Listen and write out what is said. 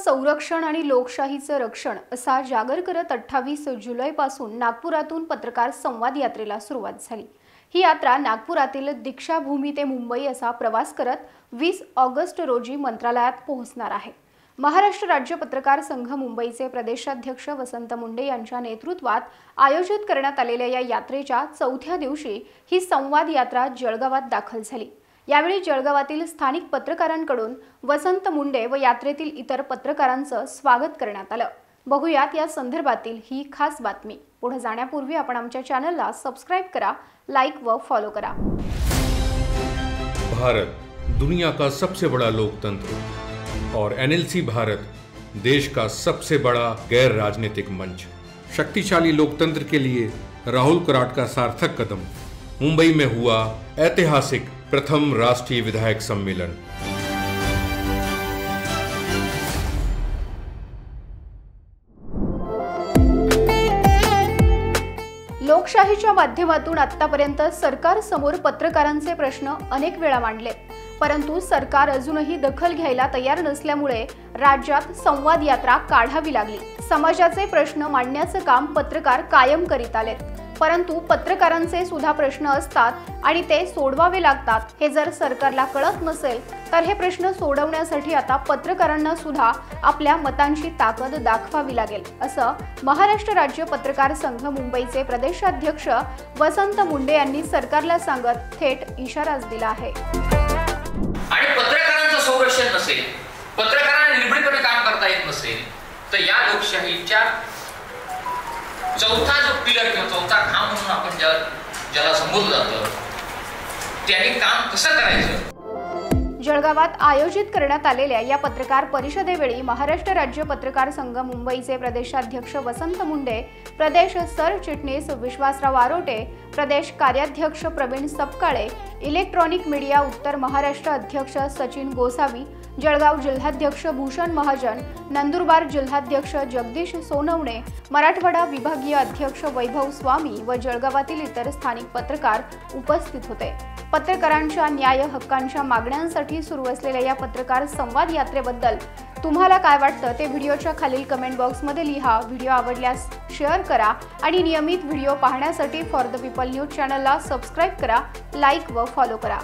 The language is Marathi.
संरक्षण आणि लोकशाहीचं रक्षण असा जागर करत 28 जुलैपासून नागपुरातून पत्रकार संवाद यात्रेला सुरुवात झाली। ही यात्रा नागपुरातील दीक्षाभूमी ते मुंबई असा प्रवास करत 20 ऑगस्ट रोजी मंत्रालयात पोहोचणार आहे। महाराष्ट्र राज्य पत्रकार संघ मुंबईचे प्रदेशाध्यक्ष वसंत मुंडे यांच्या नेतृत्वात आयोजित करण्यात आलेल्या या यात्रेच्या चौथ्या दिवशी ही संवाद यात्रा जळगावात दाखल झाली। यावेळी जळगावातील स्थानिक पत्रकारांकडून वसंत मुंडे व यात्रेतील इतर पत्रकारांचं स्वागत करण्यात आलं। बघूयात या संदर्भातील ही खास बातमी। पुढे जाण्यापूर्वी आपण आमच्या चॅनलला सबस्क्राइब करा, लाइक व फॉलो करा। भारत दुनिया का सबसे बड़ा लोकतंत्र और एनएलसी भारत देश का सबसे बड़ा गैर राजनीतिक मंच। शक्तिशाली लोकतंत्र के लिए राहुल कराट का सार्थक कदम। मुंबई में हुआ ऐतिहासिक प्रथम राष्ट्रीय विधायक सम्मेलन। लोकशाहीच्या माध्यमातून आतापर्यंत सरकार समोर पत्रकारांचे प्रश्न अनेक वेळा मांडले, परंतु सरकार अजूनही दखल घ्यायला तयार नसल्यामुळे राज्यात संवाद यात्रा काढावी लागली। समाजाचे प्रश्न मांडण्याचे काम पत्रकार कायम करीत आलेत, परंतु पत्रकारांचे सुद्धा प्रश्न असतात आणि ते सोडवावे लागतात। हे जर सरकारला कळत नसेल तर हे प्रश्न सोडवण्यासाठी आता पत्रकारांना सुद्धा आपल्या मतांची ताकद दाखवावी लागेल, असं महाराष्ट्र राज्य पत्रकार संघ मुंबईचे प्रदेशाध्यक्ष वसंत मुंडे यांनी सरकारला सांगत थेट इशाराच दिला आहे। आणि पत्रकारांचं संरक्षण नसेल, पत्रकारांना निर्भीडपणे काम करता येत नसेल तर या लोकशाहीच्या चौथा जो पिलर किंवा चौथा खांब म्हणून आपण ज्याला संबोधलं जातं त्याने काम कसं करायचं। जळगावात आयोजित करण्यात आलेल्या या पत्रकार परिषदेवेळी महाराष्ट्र राज्य पत्रकार संघ मुंबईचे प्रदेशाध्यक्ष वसंत मुंडे, प्रदेश सरचिटणीस विश्वासराव आरोटे, प्रदेश कार्याध्यक्ष प्रवीण सपकाळे, इलेक्ट्रॉनिक मीडिया उत्तर महाराष्ट्र अध्यक्ष सचिन गोसावी, जळगाव जिल्हाध्यक्ष भूषण महाजन, नंदुरबार जिल्हाध्यक्ष जगदीश सोनवणे, मराठवाडा विभागीय अध्यक्ष वैभव स्वामी व जळगावातील इतर स्थानिक पत्रकार उपस्थित होते। पत्रकारांच्या न्याय हक्कांच्या मागण्यांसाठी सुरू असलेल्या या पत्रकार संवाद यात्रेबद्दल तुम्हाला काय वाटतं ते व्हिडिओच्या खालील कमेंट बॉक्समध्ये लिहा। व्हिडिओ आवडल्यास शेअर करा आणि नियमित व्हिडिओ पाहण्यासाठी फॉर द पीपल न्यूज चॅनलला सबस्क्राइब करा, लाईक व फॉलो करा।